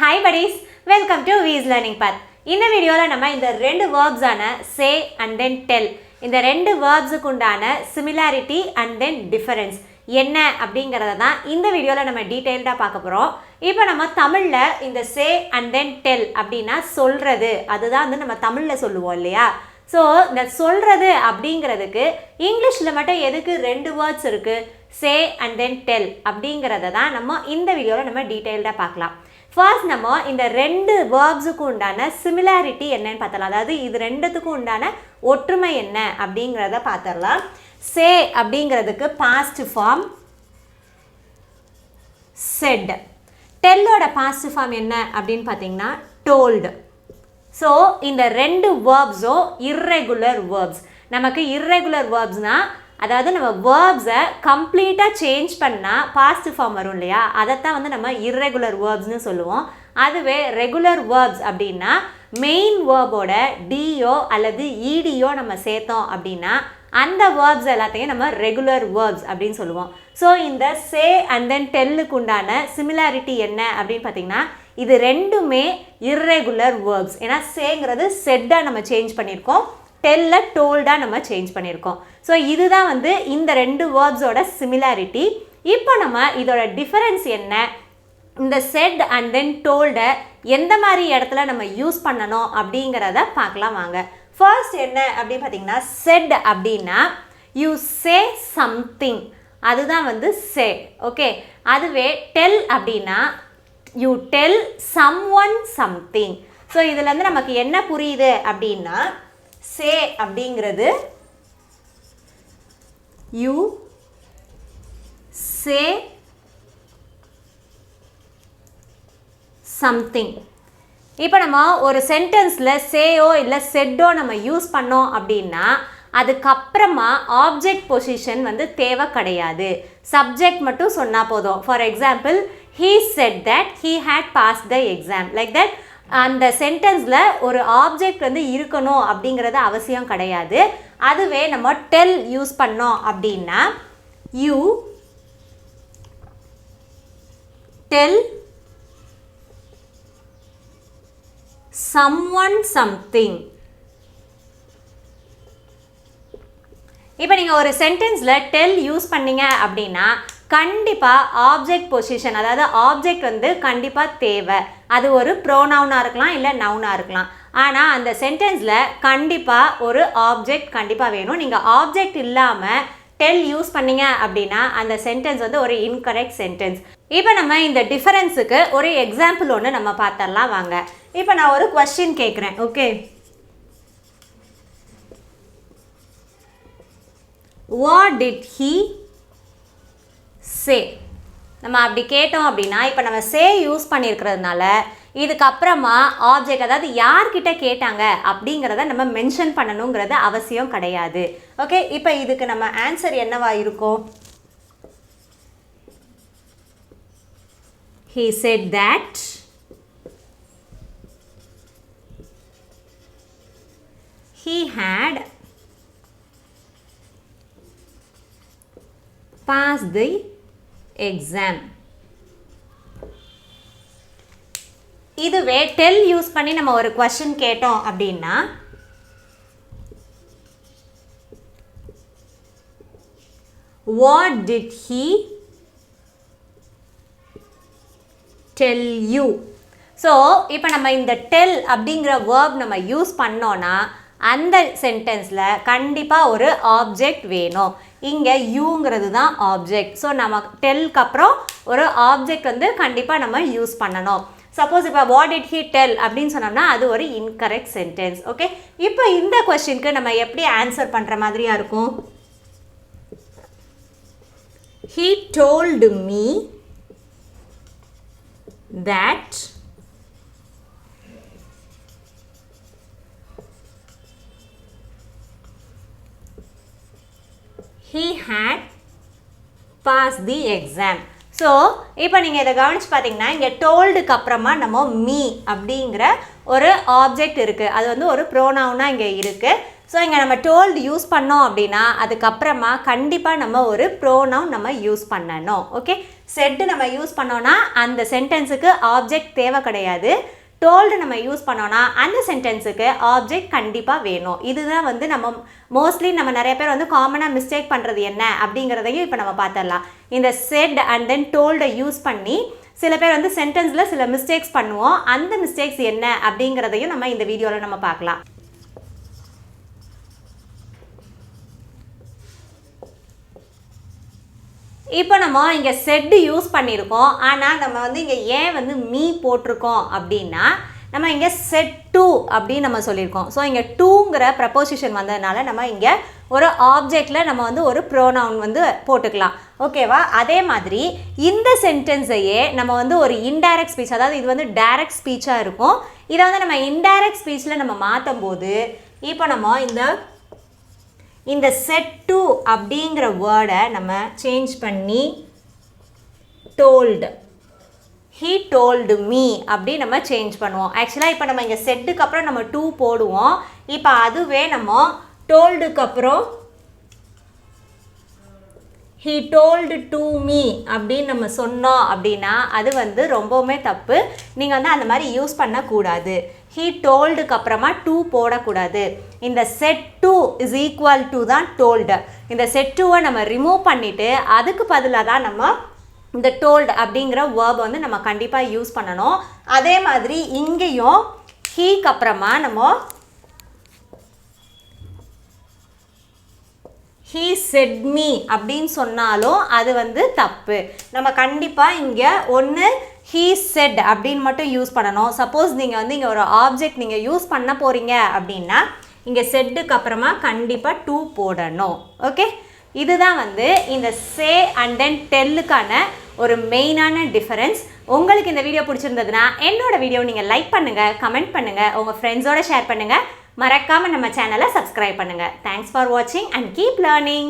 Hi buddies, welcome to We's Learning Path. இந்த வீடியோல நம்ம இந்த ரெண்டு verbs ஆன say and then tell இந்த ரெண்டு verbs குண்டான similarity and then difference என்ன அப்படிங்கறத தான் இந்த வீடியோல நம்ம டீடைலா பார்க்க போறோம். இப்போ நம்ம தமிழ்ல இந்த say and then tell அப்படினா சொல்றது அதுதான் வந்து நம்ம தமிழ்ல சொல்லுவோம் இல்லையா? So இந்த சொல்றது அப்படிங்கிறதுக்கு இங்கிலீஷ்ல மட்டும் எதுக்கு ரெண்டு வேர்ட்ஸ் இருக்கு say and then tell அப்படிங்கறத தான் நம்ம இந்த வீடியோல நம்ம டீடைலா பார்க்கலாம். First நம்ம இந்த ரெண்டு verbsக்கு உண்டான similarity என்னன்னு பார்த்தலாம். அதாவது இது ரெண்டுத்துக்கு உண்டான ஒற்றுமை என்ன அப்படிங்கறத பார்த்தறலாம். Say அப்படிங்கிறதுக்கு past form said. Tell ஓட past form என்ன அப்படினு பாத்தீங்கன்னா told. So இந்த ரெண்டு verbsோ irregular verbs. நமக்கு irregular verbsனா அதாவது நம்ம verbs-ஐ கம்ப்ளீட்டா சேஞ்ச் பண்ணா past form வரும் இல்லையா அதத்தான் வந்து நம்ம irregular verbs னு சொல்லுவோம். அதுவே regular verbs அப்படினா main verb-ஓட do அல்லது edோ நம்ம சேர்த்தோம் அப்படினா அந்த verbs எல்லாத்தையும் நம்ம regular verbs அப்படினு சொல்லுவோம். சோ இந்த say and then tell-க்கு உண்டான similarity என்ன அப்படினு பாத்தீங்கன்னா இது ரெண்டுமே irregular verbs. ஏனா sayங்கிறது said-ஆ நம்ம சேஞ்ச் பண்ணிருக்கோம். tell told-ஆ நம்ம சேஞ்ச் பண்ணிருக்கோம். சோ இதுதான் வந்து இந்த ரெண்டு verbs-ஓட similarity. இப்போ நம்ம இதோட difference என்ன இந்த said and then told எந்த மாதிரி இடத்துல நம்ம யூஸ் பண்ணனும் அப்படிங்கறத பார்க்கலாம் வாங்க. First என்ன அப்படி பாத்தீங்கன்னா said அப்படினா you say something அதுதான் வந்து say. Okay. அதுவே tell அப்படினா you tell someone something. So இதுல இருந்து நமக்கு என்ன புரியுது அப்படினா say அப்படிங்கிறது you say something. இப்போ நம்ம ஒரு சென்டென்ஸ்ல sayோ இல்ல saidோ நம்ம யூஸ் பண்ணோம் அப்படினா அதுக்கு அப்புறமா ஆப்ஜெக்ட் பொசிஷன் வந்து தேவை கிடையாது. சப்ஜெக்ட் மட்டும் சொன்னா போதும். For example he said that he had passed the exam. like that அந்த சென்டென்ஸ்ல ஒரு ஆப்ஜெக்ட் வந்து இருக்கணும் அப்படிங்கறது அவசியம் கிடையாது. அதுவே நம்ம tell யூஸ் பண்ணோம் அப்படினா you tell someone something. இப்போ நீங்க ஒரு சென்டென்ஸ்ல tell யூஸ் பண்ணீங்க அப்படினா கண்டிப்பா ஆப்ஜெக்ட் பொசிஷன் அதாவது ஆப்ஜெக்ட் வந்து கண்டிப்பா தேவை. அது ஒரு ப்ரோனவுனா இருக்கலாம் இல்ல நவுனா இருக்கலாம். ஆனா அந்த சென்டென்ஸ்ல கண்டிப்பா ஒரு ஆப்ஜெக்ட் கண்டிப்பா வேணும். நீங்க ஆப்ஜெக்ட் இல்லாம tell யூஸ் பண்ணீங்க அப்படினா அந்த சென்டென்ஸ் வந்து ஒரு இன்கரெக்ட் சென்டென்ஸ். இப்போ நம்ம இந்த டிஃபரன்ஸ்க்கு ஒரு எக்ஸாம்பிள் ஒன்னு நம்ம பார்த்தறலாம் வாங்க. இப்போ நான் ஒரு क्वेश्चन கேக்குறேன். Okay. What did he say? நம்ம அப்படி கேட்டோம் அப்படினா இப்போ நம்ம say யூஸ் பண்ணியிருக்கிறதுனால இதுக்கு அப்புறமா ஆப்ஜெக்ட் அதாவது யார்கிட்ட கேட்டாங்க அப்படிங்கறத நம்ம மென்ஷன் பண்ணனும்ங்கறது அவசியம் கிடையாது. ஓகே. இப்போ இதுக்கு நம்ம ஆன்சர் என்னவா இருக்கும்? He said that he had passed the exam. இதுவே tell யூஸ் பண்ணி நம்ம ஒரு क्वेश्चन கேட்டோம் அப்படினா What did he tell you? So இப்போ நம்ம இந்த tell அப்படிங்கற verb நம்ம யூஸ் பண்ணோம்னா அந்த சென்டென்ஸ்ல கண்டிப்பா ஒரு ஆப்ஜெக்ட் வேணும். இங்க youங்கிறது தான் ஆப்ஜெக்ட். சோ நம்ம tell க்கு அப்புறம் ஒரு ஆப்ஜெக்ட் வந்து கண்டிப்பா நம்ம யூஸ் பண்ணனும். சப்போஸ் இப்போ what did he tell அப்படினு சொன்னோம்னா அது ஒரு இன்கரெக்ட் சென்டென்ஸ். ஓகே. இப்போ இந்த क्वेश्चनக்கு நம்ம எப்படி ஆன்சர் பண்ற மாதிரியா இருக்கும்? He told me that he had passed the exam. So இப்போ நீங்க இத கவனிச்சு பாத்தீங்கன்னா இங்க toldக்கு அப்புறமா நம்ம me அப்படிங்கற ஒரு ஆப்ஜெக்ட் இருக்கு. அது வந்து ஒரு ப்ரோனவுனா இங்க இருக்கு. சோ இங்க நம்ம told யூஸ் பண்ணோம் அப்படினா அதுக்கு அப்புறமா கண்டிப்பா நம்ம ஒரு pronoun நம்ம யூஸ் பண்ணனும். ஓகே. செட் நம்ம யூஸ் பண்ணோன்னா அந்த சென்டென்ஸுக்கு ஆப்ஜெக்ட் தேவை கிடையாது. டோல்டு நம்ம யூஸ் பண்ணோன்னா அந்த சென்டென்ஸுக்கு ஆப்ஜெக்ட் கண்டிப்பாக வேணும். இதுதான் வந்து நம்ம மோஸ்ட்லி நம்ம நிறைய பேர் வந்து காமனாக மிஸ்டேக் பண்ணுறது என்ன அப்படிங்கிறதையும் இப்போ நம்ம பார்த்துடலாம். இந்த செட் அண்ட் தென் டோல்டை யூஸ் பண்ணி சில பேர் வந்து சென்டென்ஸில் சில மிஸ்டேக்ஸ் பண்ணுவோம். அந்த மிஸ்டேக்ஸ் என்ன அப்படிங்கிறதையும் நம்ம இந்த வீடியோவில் நம்ம பார்க்கலாம். இப்போ நம்ம இங்கே செட் யூஸ் பண்ணியிருக்கோம். ஆனால் நம்ம வந்து இங்கே ஏன் வந்து மீ போட்டிருக்கோம் அப்படின்னா நம்ம இங்கே செட் டு அப்படின்னு நம்ம சொல்லியிருக்கோம். ஸோ இங்கே டூங்கிற ப்ரப்போசிஷன் வந்ததுனால நம்ம இங்கே ஒரு ஆப்ஜெக்டில் நம்ம வந்து ஒரு ப்ரோனவுன் வந்து போட்டுக்கலாம். ஓகேவா? அதே மாதிரி இந்த சென்டென்ஸையே நம்ம வந்து ஒரு இன்டைரக்ட் ஸ்பீச், அதாவது இது வந்து டைரக்ட் ஸ்பீச்சாக இருக்கும். இதை வந்து நம்ம இன்டைரக்ட் ஸ்பீச்சில் நம்ம மாற்றும் போது இப்போ நம்ம இந்த செட் டு அப்படிங்கிற வேர்டை நம்ம சேஞ்ச் பண்ணி டோல்டு, ஹீ டோல்டு மீ அப்படி நம்ம சேஞ்ச் பண்ணுவோம். ஆக்சுவலாக இப்போ நம்ம இங்கே செட்டுக்கு அப்புறம் நம்ம டூ போடுவோம். இப்போ அதுவே நம்ம டோல்டுக்கு அப்புறம் ஹீ டோல்டு டு மீ அப்படின்னு நம்ம சொன்னோம் அப்படின்னா அது வந்து ரொம்பவுமே தப்பு. நீங்கள் வந்து அந்த மாதிரி யூஸ் பண்ணக்கூடாது. ஹீ டோல்டுக்கு அப்புறமா டூ போடக்கூடாது. இந்த set to is equal to தான் டோல்டு. இந்த செட் டுவை நம்ம ரிமூவ் பண்ணிவிட்டு அதுக்கு பதிலாக தான் நம்ம இந்த டோல்டு அப்படிங்கிற வேர்ப் வந்து நம்ம கண்டிப்பாக யூஸ் பண்ணணும். அதே மாதிரி இங்கேயும் ஹீக்கு அப்புறமா நம்ம ஹீ செட் மீ அப்படின்னு சொன்னாலும் அது வந்து தப்பு. நம்ம கண்டிப்பாக இங்கே ஒன்று ஹீ செட் அப்படின்னு மட்டும் யூஸ் பண்ணணும். சப்போஸ் நீங்கள் வந்து இங்கே ஒரு ஆப்ஜெக்ட் நீங்கள் யூஸ் பண்ண போகிறீங்க அப்படின்னா இங்கே செட்டுக்கு அப்புறமா கண்டிப்பாக டூ போடணும். ஓகே, இதுதான் வந்து இந்த சே அண்ட் தென் டெல்லுக்கான ஒரு மெயினான டிஃபரன்ஸ். உங்களுக்கு இந்த வீடியோ பிடிச்சிருந்ததுன்னா என்னோட வீடியோ நீங்கள் லைக் பண்ணுங்கள், கமெண்ட் பண்ணுங்கள், உங்கள் ஃப்ரெண்ட்ஸோட ஷேர் பண்ணுங்கள். மறக்காமல் நம்ம சேனலை சப்ஸ்கிரைப் பண்ணுங்கள். தேங்க்ஸ் ஃபார் வாட்சிங் அண்ட் கீப் லேர்னிங்.